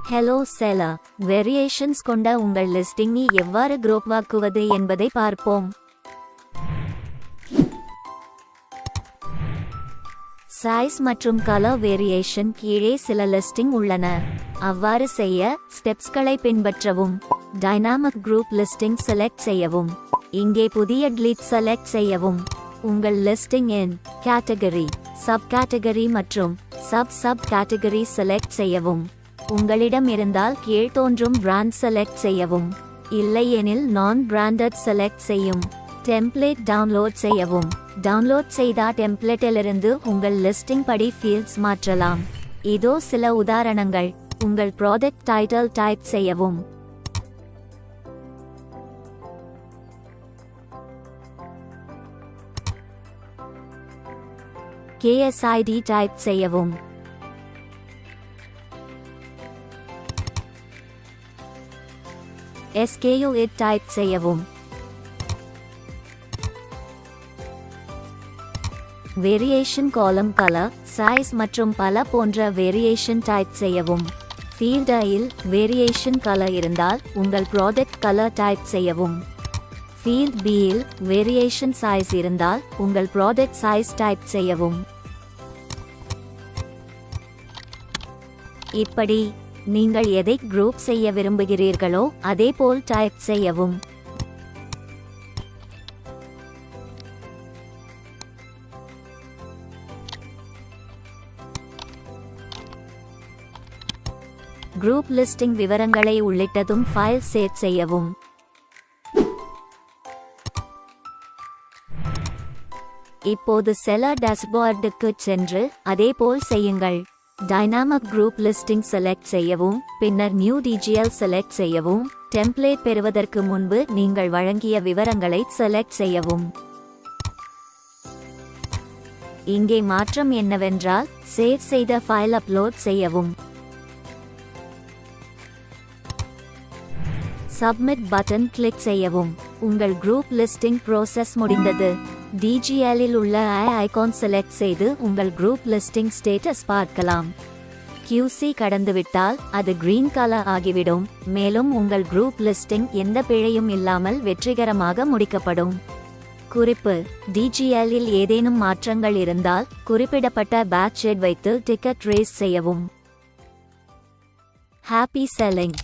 Hello செலர், variations கொண்ட உங்கள் லிஸ்டிங்கை எவ்வாறு குரூப்பாக்குவது என்பதை பார்ப்போம். சைஸ் மற்றும் கலர் வேரியேஷன் கீழே சில லிஸ்டிங் உள்ளன. அவ்வாறு செய்ய ஸ்டெப்ஸ்களை பின்பற்றவும். டைனாமிக் குரூப் லிஸ்டிங் செலக்ட் செய்யவும். இங்கே புதிய டிலீட் செலக்ட் செய்யவும். உங்கள் லிஸ்டிங் இன் கேட்டகரி, சப் கேட்டகரி மற்றும் சப் கேட்டகரி செலக்ட் செய்யவும். உங்களிடம் இருந்தால் கீழ்தோன்றும் பிராண்ட் செலக்ட் செய்யவும். இல்லையெனில் நான் பிராண்டட் செலக்ட் செய்யும். டெம்ப்ளேட் டவுன்லோட் செய்யவும். டவுன்லோட் செய்த டெம்ப்ளேட்டிலிருந்து உங்கள் லிஸ்டிங் படி ஃபீல்ட்ஸ் மாற்றலாம். இதோ சில உதாரணங்கள். உங்கள் ப்ராடக்ட் டைட்டில் டைப் செய்யவும். KSID டைப் செய்யவும். SKU டைப் செய்யவும். வேரியேஷன் காலம் கலர், சைஸ் மற்றும் பல போன்ற வேரியேஷன் டைப் செய்யவும். ஃபீல்ட் இல் வேரியேஷன் கலர் இருந்தால் உங்கள் ப்ராடக்ட் கலர் டைப் செய்யவும். ஃபீல்ட் B இல் வேரியேஷன் சைஸ் இருந்தால் உங்கள் ப்ராடக்ட் சைஸ் டைப் செய்யவும். இப்படி நீங்கள் எதை குரூப் செய்ய விரும்புகிறீர்களோ அதேபோல் டைப் செய்யவும். குரூப் லிஸ்டிங் விவரங்களை உள்ளிட்டதும் ஃபைல் சேவ் செய்யவும். இப்போது செலர் டேஷ்போர்டுக்கு சென்று அதேபோல் செய்யுங்கள். டைனாமிக் குரூப் லிஸ்டிங் செலக்ட் செய்யவும். பின்னர் நியூ DGL செலக்ட் செய்யவும். டெம்ப்ளேட் பெறுவதற்கு முன்பு நீங்கள் வழங்கிய விவரங்களை செலக்ட் செய்யவும். இங்கே மாற்றம் என்னவென்றால் சேவ் செய்த ஃபைல் அப்லோட் செய்யவும். சப்மிட் பட்டன் கிளிக் செய்யவும். உங்கள் குரூப் லிஸ்டிங் ப்ரோசஸ் முடிந்தது. DGL இல் உள்ள ஐகான் செலக்ட் செய்து உங்கள் குரூப் லிஸ்டிங் ஸ்டேட்டஸ் பார்க்கலாம். QC கடந்துவிட்டால் அது கிரீன் கலர் ஆகிவிடும். மேலும் உங்கள் குரூப் லிஸ்டிங் எந்த பிழையும் இல்லாமல் வெற்றிகரமாக முடிக்கப்படும். குறிப்பு: DGL இல் ஏதேனும் மாற்றங்கள் இருந்தால் குறிப்பிடப்பட்ட பேட்ச் வைத்து டிக்கெட் ரேஸ் செய்யவும். Happy selling.